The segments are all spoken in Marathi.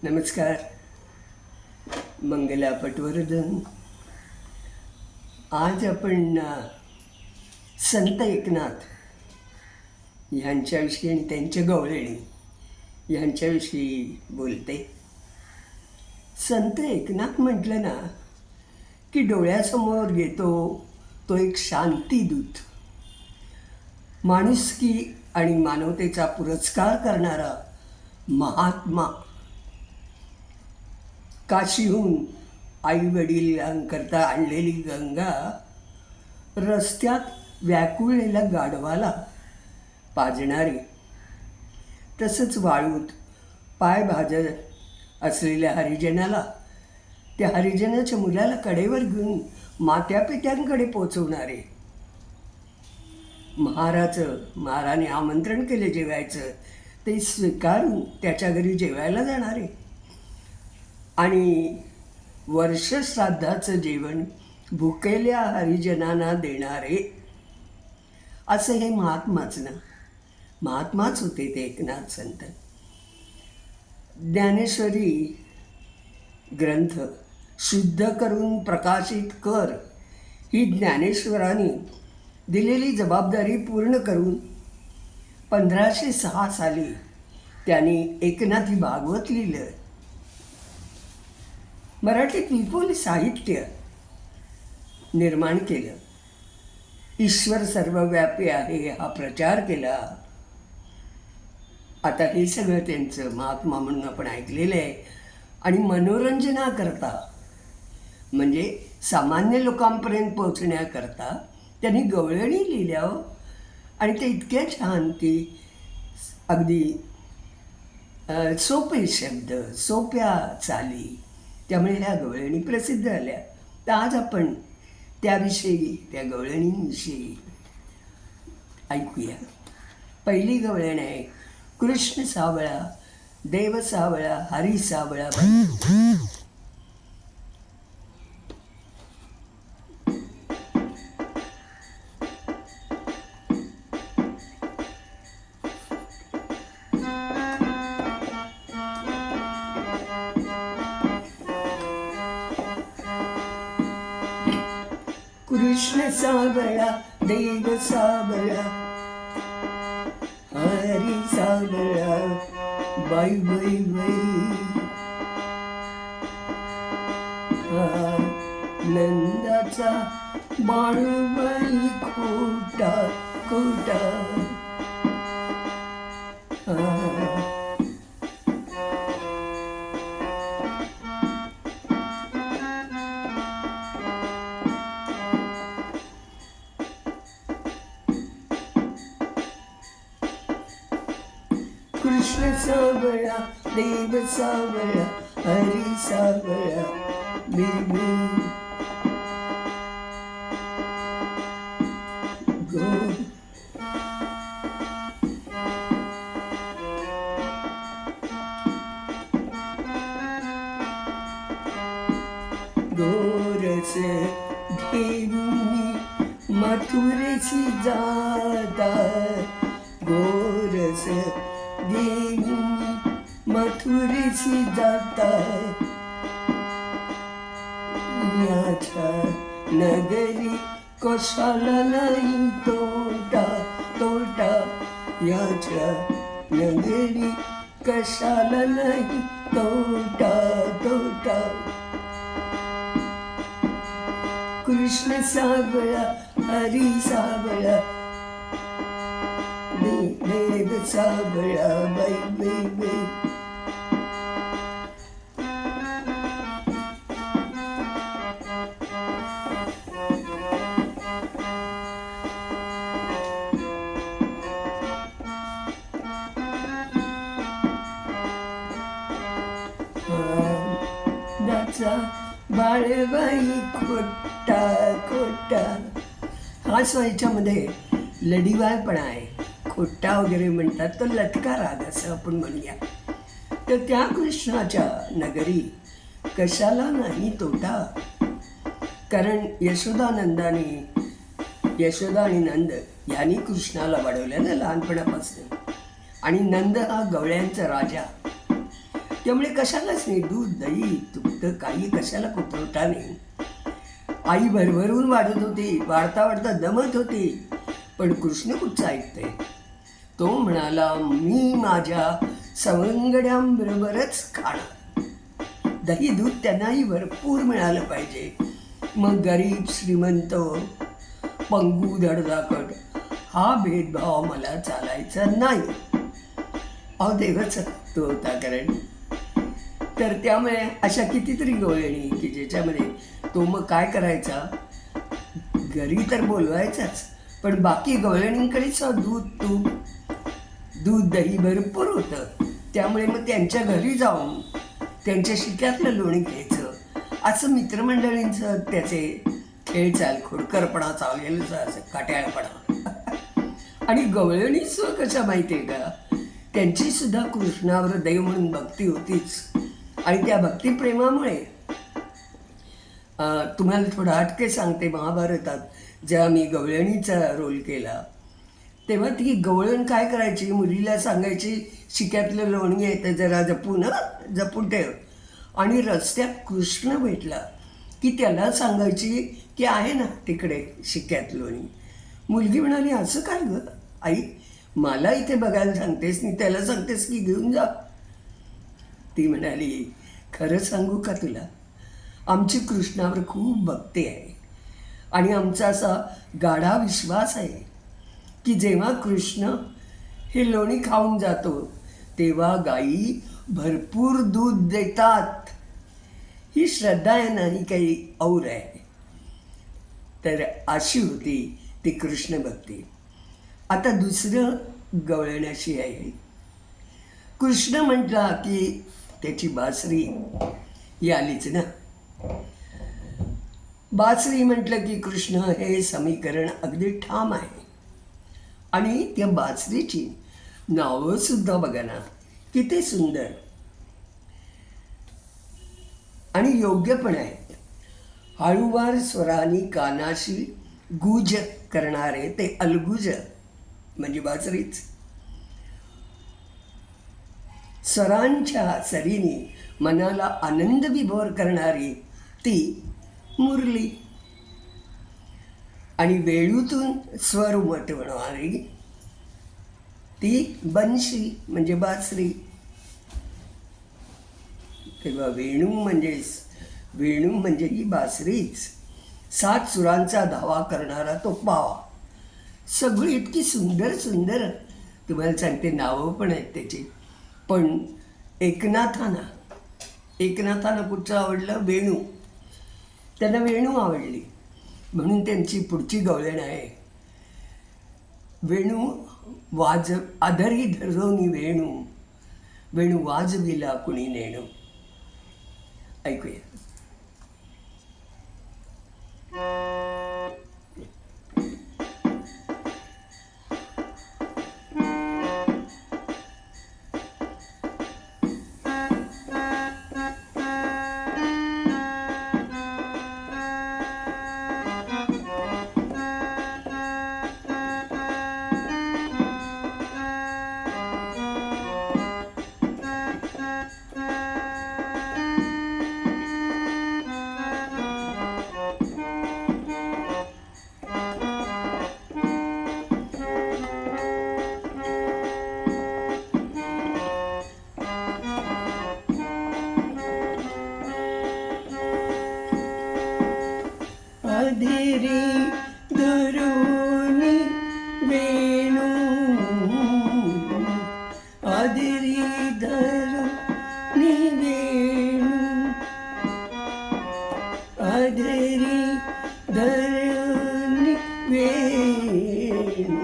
नमस्कार. मंगला पटवर्धन. आज आपण संत एकनाथ ह्यांच्याविषयी आणि त्यांच्या गवळणी ह्यांच्याविषयी बोलते. संत एकनाथ म्हटलं ना की डोळ्यासमोर येतो तो एक शांतीदूत, माणुसकी आणि मानवतेचा पुरस्कार करणारा महात्मा. काशीहून आई वडिलांकरता आणलेली गंगा रस्त्यात व्याकुळलेल्या गाढवाला पाजणारी, तसंच वाळूत पाय भाजत असलेल्या हरिजनाला, त्या हरिजनाच्या मुलाला कडेवर घेऊन मात्यापित्यांकडे पोचवणारे, महाराने आमंत्रण केले जेवायचं ते स्वीकारून त्याच्या घरी जेवायला जाणारे आणि वर्षश्राद्धाचं जेवण भुकेल्या हरिजनांना देणारे, असं हे महात्माच होते ते एकनाथ संत. ज्ञानेश्वरी ग्रंथ शुद्ध करून प्रकाशित कर ही ज्ञानेश्वरांनी दिलेली जबाबदारी पूर्ण करून 1506 साली त्यांनी एकनाथी भागवत लिहिलं. मराठीत विपुल साहित्य निर्माण केलं. ईश्वर सर्वव्यापी आहे हा प्रचार केला. आता हे सगळं त्यांचं महात्मा म्हणून आपण ऐकलेलं आहे. आणि मनोरंजनाकरता, म्हणजे सामान्य लोकांपर्यंत पोहोचण्याकरता त्यांनी गवळणी लिहिल्या. आणि ते इतक्या छान की अगदी सोपे शब्द, सोप्या चाली, त्यामुळे ह्या गवळणी प्रसिद्ध झाल्या. तर आज आपण त्याविषयी, त्या गवळणींविषयी ऐकूया. पहिली गवळण आहे, कृष्ण सावळा देव सावळा हरी सावळा. कृष्ण सावळा देव सावळा हरी सावळा बाई बाई बाई. नंदाचा बाळूबाई खोटा खोटा. कृष्ण सावळा देव सावळा हरी सावळा बेबी. गोरस घेऊनी मथुरेची जाता, गोरस घेऊनी मथुरेची जाता. याच्या नगरी कशाला नाही तोटा तोटा, याच्या नगरी कशाला नाही तोटा तोटा. कृष्ण सावळा हरी सावळा देव सावळा बाई बाई बाई. बाळबाई खोटा खोटा. हा ह्याच्यामध्ये लढीवाळपणा आहे. खोटा वगैरे म्हणतात, तर लटका राग असं आपण म्हणूया. तर त्या कृष्णाच्या नगरी कशाला नाही तोटा, कारण यशोदा आणि नंद ह्यांनी कृष्णाला वाढवलं ना लहानपणापासून. आणि नंद हा गवळ्यांचा राजा. त्यामुळे कशालाच नाही, दूध दही तुपतं काही कशाला पुरवठा नाही. आई भरभरून वाढत होती, वाढता वाढता दमत होती, पण कृष्ण कुठचं ऐकते. तो म्हणाला, मी माझ्या सवंगड्यांबरोबरच खाणार. दही दूध त्यांनाही भरपूर मिळालं पाहिजे. मग गरीब श्रीमंत पंगू धडधाकट हा भेदभाव मला चालायचा नाही. देवच तो होता कारण. तर त्यामुळे अशा कितीतरी गवळणी की ज्याच्यामध्ये तो मग काय करायचा, घरी तर बोलवायचाच, पण बाकी गवळणींकडेच दूध दही भरपूर होतं. त्यामुळे मग त्यांच्या घरी जाऊन त्यांच्या शिक्यातलं लोणी घ्यायचं. असं मित्रमंडळींचं त्याचे खेळ चाल, खोडकरपणा चाललेलं असं काट्याळपणा. आणि गवळणी कशा माहिती आहे का, त्यांची सुद्धा कृष्णावर दैव म्हणून भक्ती होतीच. आणि त्या भक्तिप्रेमामुळे तुम्हाला थोडं हटके सांगते, महाभारतात जेव्हा मी गवळणीचा रोल केला तेव्हा ती गवळण काय करायची, मुलीला सांगायची शिक्यातलं लोणी आहे तर जरा जपून ठेव. आणि रस्त्यात कृष्ण भेटला की त्याला सांगायची की आहे ना तिकडे शिक्यात लोणी. मुलगी म्हणाली, असं काय गं आई, मला इथे बघायला सांगतेस आणि त्याला सांगतेस की घेऊन जा. ती म्हणाली, खरं सांगू का तुला, आमची कृष्णावर खूप भक्ती आहे आणि आमचा असा गाढा विश्वास आहे की जेव्हा कृष्ण हे लोणी खाऊन जातो तेव्हा गायी भरपूर दूध देतात. ही श्रद्धा आहे ना, ही काही और आहे. तर अशी होती ती कृष्ण भक्ती. आता दुसरं गवळण अशी आहे, कृष्ण म्हटला की त्याची बासरी ही आलीच ना. बासरी म्हटलं की कृष्ण हे समीकरण अगदी ठाम आहे. आणि त्या बासरीची नावं सुद्धा बघा ना किती सुंदर आणि योग्य पण आहेत. हळूवार स्वरानी कानाशी गुज करणारे ते अलगुज म्हणजे बासरीच. स्वरांच्या सरीनी मनाला आनंद विभोर करणारी ती मुरली. आणि वेळूतून स्वर उमटवणारी ती बन्शी म्हणजे बासरी. तेव्हा वेणू म्हणजे ही बासरीच. 7 सुरांचा धावा करणारा तो पावा. सगळी इतकी सुंदर सुंदर तुम्हाला सांगते, नावं पण आहेत त्याची. पण एकनाथांना कुठचं आवडलं, वेणू. त्यांना वेणू आवडली म्हणून त्यांची पुढची गवळण आहे, वेणू आधरी धरोनी वेणू वाजविला कुणी नेणू. ऐकूया. अधेरी धरोनी वेणू, अधेरी धरोनी वेणू, अधेरी धरोनी वेणू,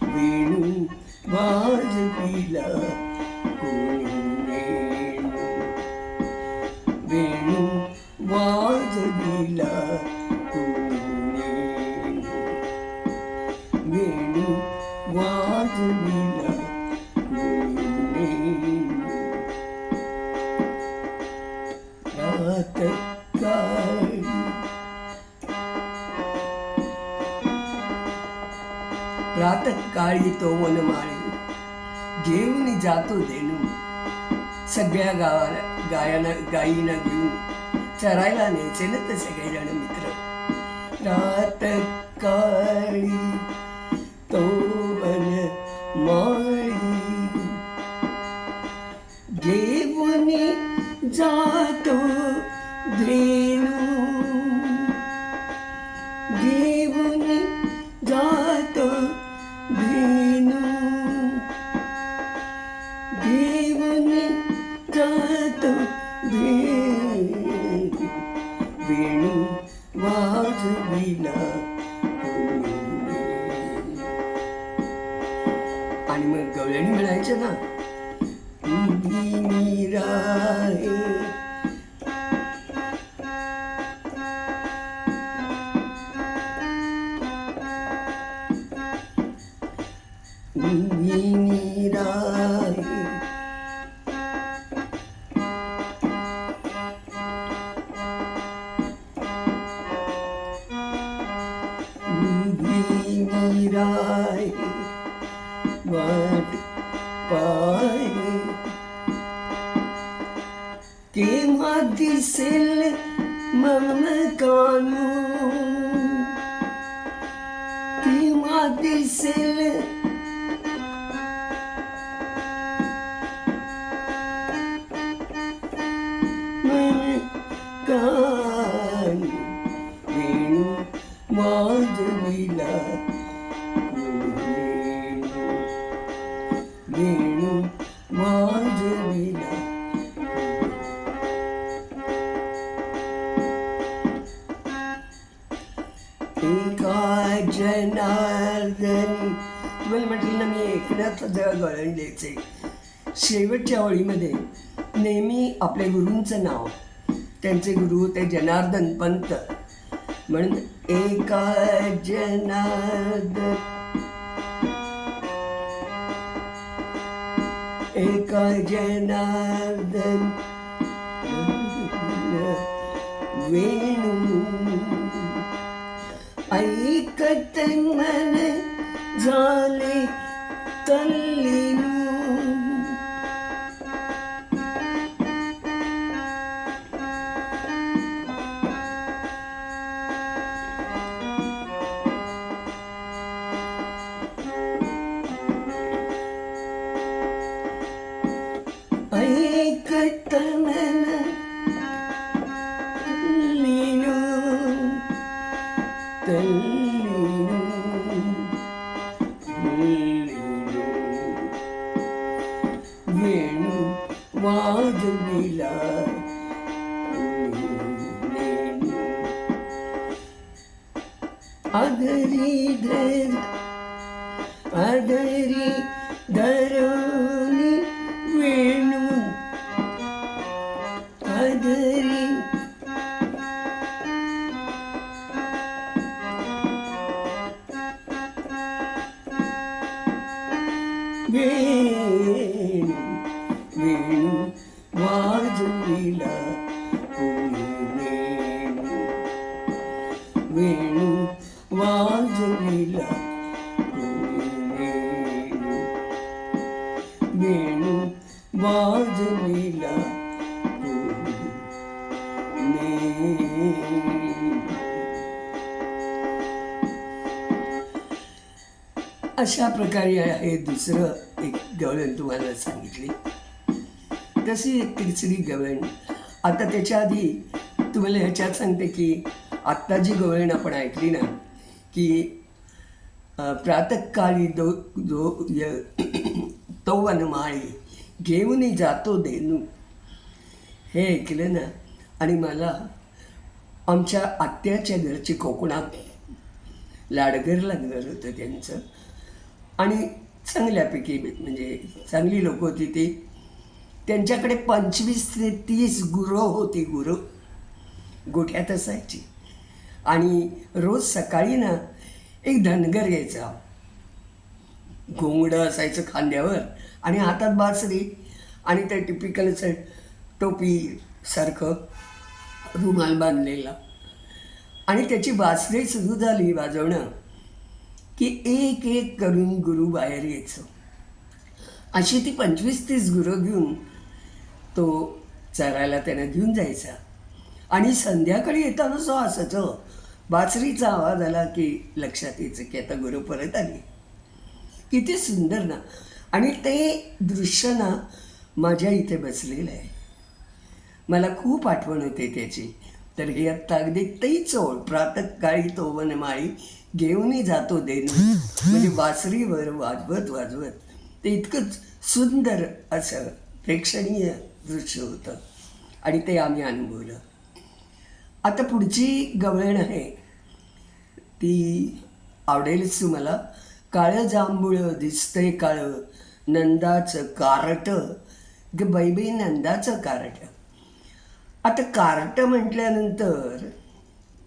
वेणू वाजविला कोणी नेणू, वेणू वाजविला वेणू वाजविला प्रातःकाळी तो वनमाळी घेऊन जातो धेनू. सगळ्या गावाला गायींना घेऊन चरायला न्यायचे ना ते सगळेजण मित्र. रात काळी तो वन माळी घेऊन जातो धेनू, घेऊन जातो धेनू, घेऊन जातो धेनू, वेणू वाजविला आणि मग गवळणी म्हणायचे ना, मीराहे मीराहे मीराहे वाट पाहे केव्हा दिसेल मम कानू, केव्हा दिसेल मम कानू, वेणू वाजविला वेणू वाजविला. एका जनार्दनी, तुम्हाला म्हटलं ना मी एकनाथ जरा गळण द्यायचे. शेवटच्या ओळीमध्ये नेहमी आपल्या गुरूंचं नाव, त्यांचे गुरु होते जनार्दन पंत, म्हणून एका जनार्दन, एका जनार्दन वेणू ऐकत मन झाले तल्लीनू, ऐकत मन तल्लीनू, तल्लीनू, तल्लीनू, वेणू वाजविला वेणू, आदरी धर आदरी धरोनी वेणू, आदरी वेणू, वेणू वाजविला वेणू, वेणू वाजविला वेणू, वेणू वाजविला अशा प्रकारे हे दुसरं एक गवळण तुम्हाला सांगितली. तशी एक तिसरी गवळण. आता त्याच्या आधी तुम्हाला ह्याच्यात सांगते की आत्ता जी गवळण आपण ऐकली ना, की प्रातःकाळी तो वनमाळी घेऊन जातो धेनू, हे ऐकलं ना, आणि मला आमच्या आत्याच्या घरची कोकणात लाडघरला घर होतं त्यांचं, आणि चांगल्यापैकी म्हणजे चांगली लोक होती ती. त्यांच्याकडे 25 ते 30 गुरं होती. गुरं गोठ्यात असायची, आणि रोज सकाळी ना एक धनगर यायचा, घोंगडं असायचं खांद्यावर आणि हातात बासरी, आणि त्या टिपिकलचं टोपीसारखं रुमाल बांधलेला, आणि त्याची बासरी सुरू झाली वाजवणं की एक एक करून गुरु बाहेर यायचं. अशी ती 25-30 गुरं घेऊन तो चरायला त्याने घेऊन जायचा. आणि संध्याकाळी येताना जो असायचो, बासरीचा आवाज आला की लक्षात यायचं की आता गुरु परत आली. किती सुंदर ना. आणि ते दृश्य ना माझ्या इथे बसलेलं आहे. मला खूप आठवण होते त्याची. तर हे आत्ता अगदी तेच ओळ, प्रातःकाळी तो वनमाळी घेऊनही जातो देणं, म्हणजे बासरीवर वाजवत वाजवत. ते इतकंच सुंदर असं प्रेक्षणीय दृश्य होतं आणि ते आम्ही अनुभवलं. आता पुढची गवळण आहे ती आवडेलच तुम्हाला. काळं जांभूळ दिसतंय काळं, नंदाचं कारट ग बाई नंदाचं कारट. आता कारट म्हटल्यानंतर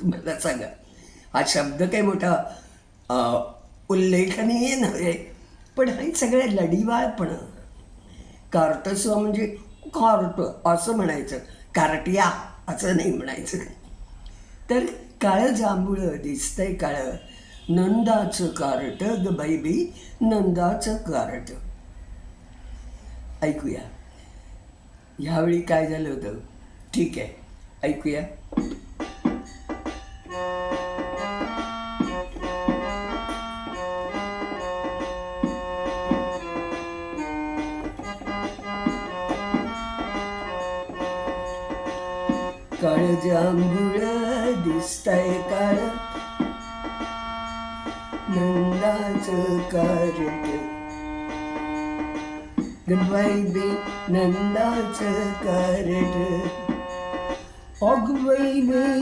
तुम्हाला सांगा, हा शब्द काही मोठा उल्लेखनीय नव्हे, पण हे सगळे लढीवाळपणं. कार्टस्व म्हणजे कार्ट असं म्हणायचं, कारटिया असं नाही म्हणायचं. तर काळं जांभूळ दिसतंय काळं, नंदाचं कारट ग बाई नंदाचं कारट. ऐकूया ह्यावेळी काय झालं होतं. ठीक आहे, ऐकूया. काळ जांभूळ दिसतंय काळ, नंदाचं कारट ग बाई नंदाचं कारट. अग बाई बाई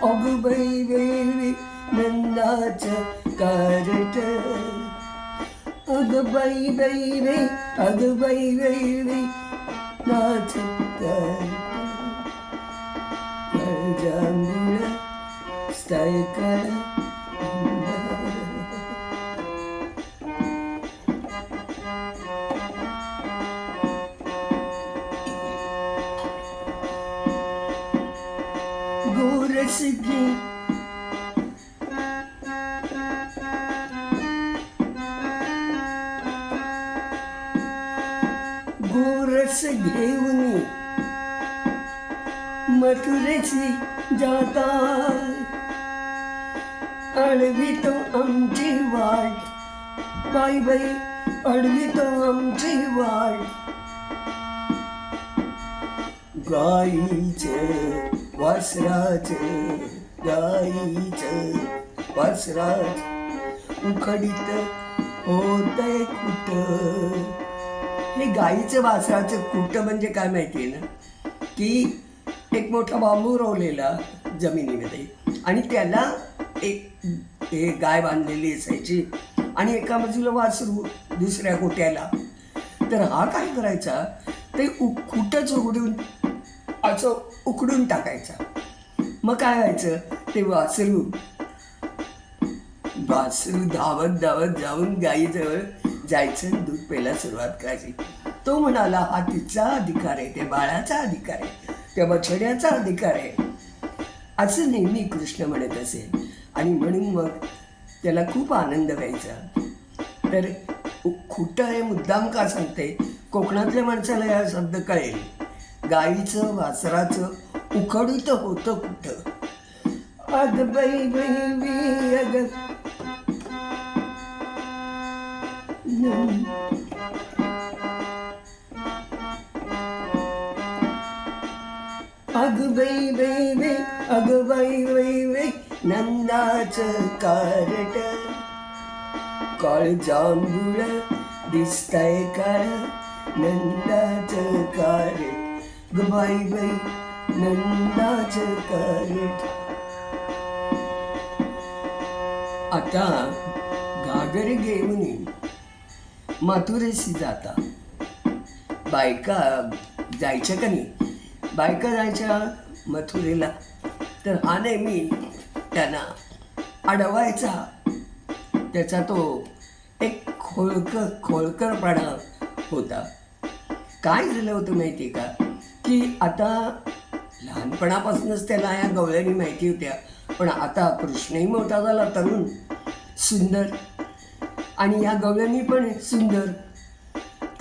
अग बाई बाई नंदाचं कारट. अग बाई बाई बाई अग बाई बाई बाई नाचं कारट. जांभूळ दिसतंय काळ, गोरस घे गोरस घेऊन मथुरेची जाता, अडवितो आमची वाट बाई बाई अडवितो आमची वाट. गाईचं वासराचं गाईचं वासराचं उखडीत होतंय कुठं. हे गाईचं वासराचं कुठं म्हणजे काय माहिती आहे ना, की एक मोठा बांबू रोवलेला जमिनीमध्ये आणि त्याला एक गाय बांधलेली असायची आणि एका बाजूला वासरू दुसऱ्या गोट्याला. तर हा काय करायचा, ते खुटच उघडून असं उकडून टाकायचा. मग काय व्हायचं, ते वासरू धावत धावत जाऊन गाईजवळ जायचं, दूध प्यायला सुरुवात करायची. तो म्हणाला हा तिचा अधिकार आहे, त्या बाळाचा अधिकार आहे, त्या बछड्याचा अधिकार आहे, असं नेहमी कृष्ण म्हणत असेल. आणि म्हणून मग त्याला खूप आनंद व्हायचा. तर खुटं हे मुद्दाम का सांगते, कोकणातल्या माणसाला हा शब्द कळेल. गाईचं वासराचं उखडीत होतं कुठं. अग बाई बाई बाई अग अग बाई बाई बाई अग बाई बाई बाई नंदाचं कारट. काळ जांभूळ दिसतंय काळ, नंदाचं कारट ग बाई बाई नंदाचं कारट. आता घागर घेऊन मथुरेशी जाता. बायका जायच्या का नाही, बायका जायच्या मथुरेला. तर हा नेहमी त्यांना अडवायचा. त्याचा तो एक खोळकरपणा होता. काय झालं होतं माहिती आहे का, की आता लहानपणापासूनच त्याला या गवळणी माहिती होत्या, पण आता कृष्णही मोठा झाला, तरुण, सुंदर, आणि या गवळणी पण सुंदर.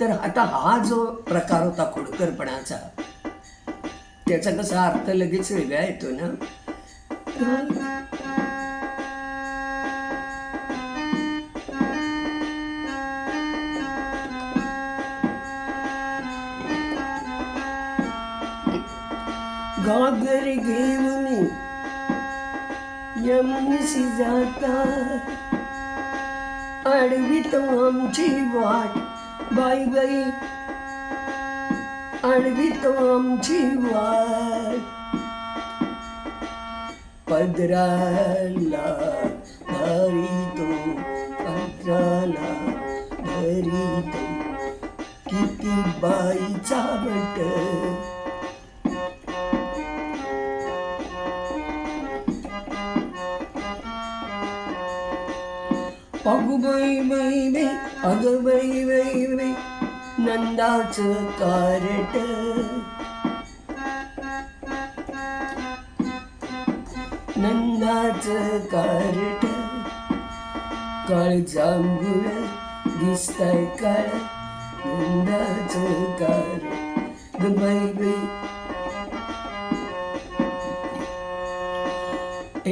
तर आता हा जो प्रकार होता खोडकरपणाचा, त्याचा कसा अर्थ लगेच वेगळा येतो ना. घागर घेऊन यमुनीशी जाता, आडवीतो आमची वाट बाई बाई, आडवीतो आमची वाट. पदराला धरितो, पदराला धरितो, किती बाईचा बट. अगं बाई बाई बाई, अगं बाई बाई बाई, नंदाचं कारट. नंदाचं कारट, काळजांभूळ दिसतंय काळ. नंदाचं कारट ग बाई बाई.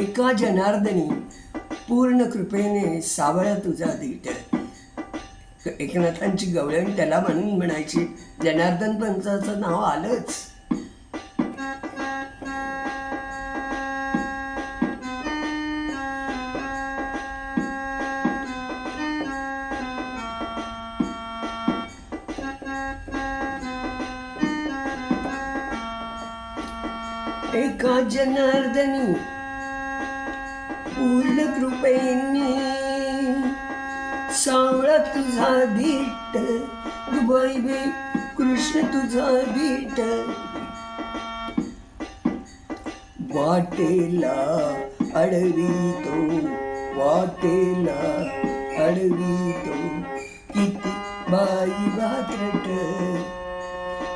एका जनार्दनी पूर्ण कृपेने सावळा तुझा धीट. एकनाथांची गवळण त्याला म्हणून म्हणायची. जनार्दन पंचाचं नाव आलंच. एका जनार्दनी पूर्ण कृपेने सावळा तुझा धीट ग बाई बाई, कृष्ण तुझा धीट. वाटेला अडवितो, वाटेला अडवितो, किती बाई भात्रट.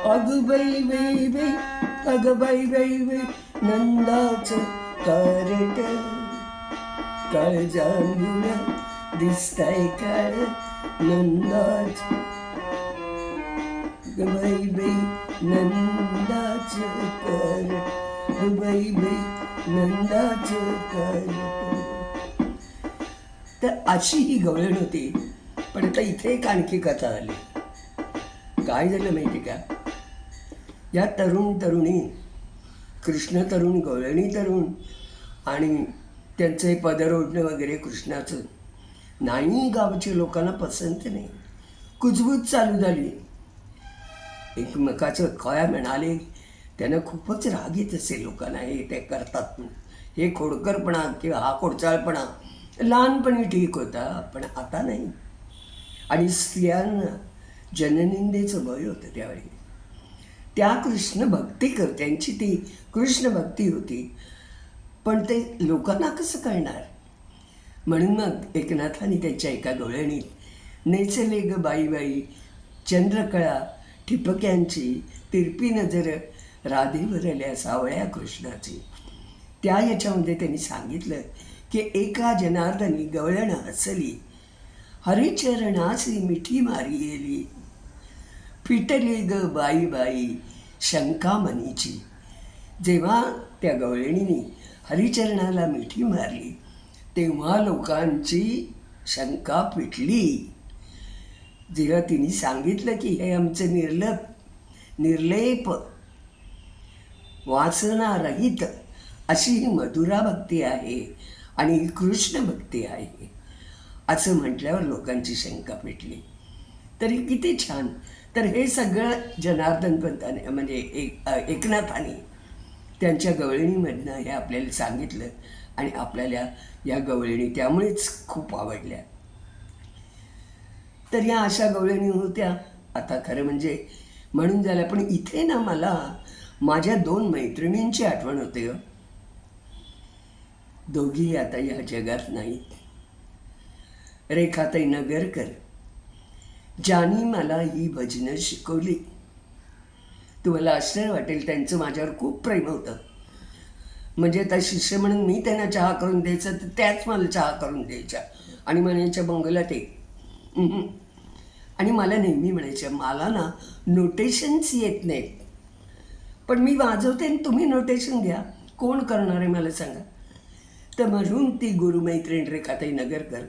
अगं बाई बाई बाई, अगं बाई बाई बाई, नंदाचं कारट. काळजांभूळ दिसतंय काळ. नंदाचं ग बाई बाई, नंदाचं कारट ग बाई बाई, नंदाचं कारट. तर अशी ही गवळण होती. पण आता इथे एक आणखी कथा आली. काय झालं माहिती का, या तरुण तरुणी, कृष्ण तरुण, गवळणी तरुण, आणि त्यांचं हे पदर ओढणं वगैरे कृष्णाचं नाही गावच्या लोकांना पसंत नाही. कुजबूज चालू झाली. एकमेकाचं काय म्हणाले, त्यांना खूपच राग येत असेल लोकांना. हे ते करतात, हे खोडकरपणा किंवा हा खोडचाळपणा लहानपणी ठीक होता, पण आता नाही. आणि स्त्रियांना जननिंदेचं भय होतं त्यावेळी. त्या कृष्ण भक्तीकर्त्यांची ती कृष्ण भक्ती होती, पण ते लोकांना कसं कळणार. म्हणून मग एकनाथांनी त्यांच्या एका गवळणीत नेचले ग बाई बाई, चंद्रकळा ठिपक्यांची, तिरपी नजर राधेवरल्या सावळ्या कृष्णाची. त्या याच्यामध्ये त्यांनी सांगितलं की एका जनार्दनी गवळण हसली, हरिचरणासी मिठी मारी येली, फिटली ग बाई बाई शंका मनीची. जेव्हा त्या गवळणीने हरिचरणाला मिठी मारली तेव्हा लोकांची शंका फिटली. जेव्हा तिने सांगितलं की हे आमचं निर्लेप वासनारहित अशी ही मधुरा भक्ती आहे आणि ही कृष्ण भक्ती आहे असं म्हटल्यावर लोकांची शंका पेटली. तरी किती छान. तर हे सगळं जनार्दन पंताने म्हणजे एकनाथाने त्यांच्या गवळणीमधनं हे आपल्याला सांगितलं आणि आपल्याला या गवळणी त्यामुळेच खूप आवडल्या. तर या अशा गवळणी होत्या. आता खरं म्हणजे म्हणून झालं. पण इथे ना मला माझ्या 2 मैत्रिणींची आठवण होते. दोघी आता या जगात नाहीत. रेखाताई नगरकर, ज्यांनी मला ही भजनं शिकवली. तुम्हाला आश्चर्य वाटेल, त्यांचं माझ्यावर खूप प्रेम होतं. म्हणजे आता शिष्य म्हणून मी त्यांना चहा करून द्यायचं तर त्याच मला चहा करून द्यायच्या आणि म्हणायच्या बंगला ते. आणि मला नेहमी म्हणायच्या मला ना नोटेशन्स येत नाहीत, पण मी वाजवते आणि तुम्ही नोटेशन घ्या, कोण करणार आहे मला सांगा. तर म्हणून ती गुरुमैत्रीण रेखाताई नगरकर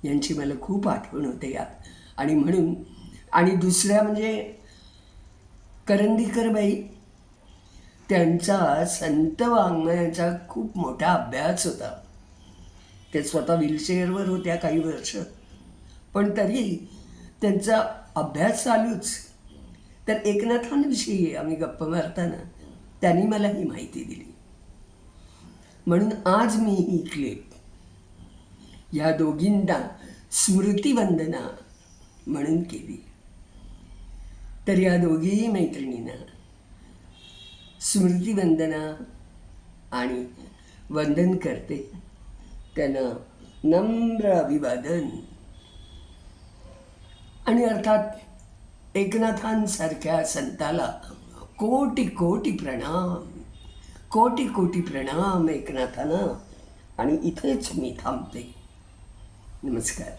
यांची मला खूप आठवण होते यात. आणि म्हणून आणि दुसऱ्या म्हणजे करंदीकरबाई, त्यांचा संत वाङ्मयाचा खूप मोठा अभ्यास होता. ते स्वतः व्हीलचेअरवर होत्या काही वर्ष, पण तरी त्यांचा अभ्यास चालूच. तर एकनाथांविषयी आम्ही गप्पा मारताना त्यांनी मला ही माहिती दिली. म्हणून आज मी ही क्लिप या दोघींना स्मृतिवंदना म्हणून केली. तर या दोघीही मैत्रिणींना स्मृतिवंदना आणि वंदन करते. त्यांना नम्र अभिवादन. आणि अर्थात एकनाथांसारख्या संताला कोटी कोटी प्रणाम, कोटी कोटी प्रणाम एकनाथांना. आणि इथेच मी थांबते. नमस्कार.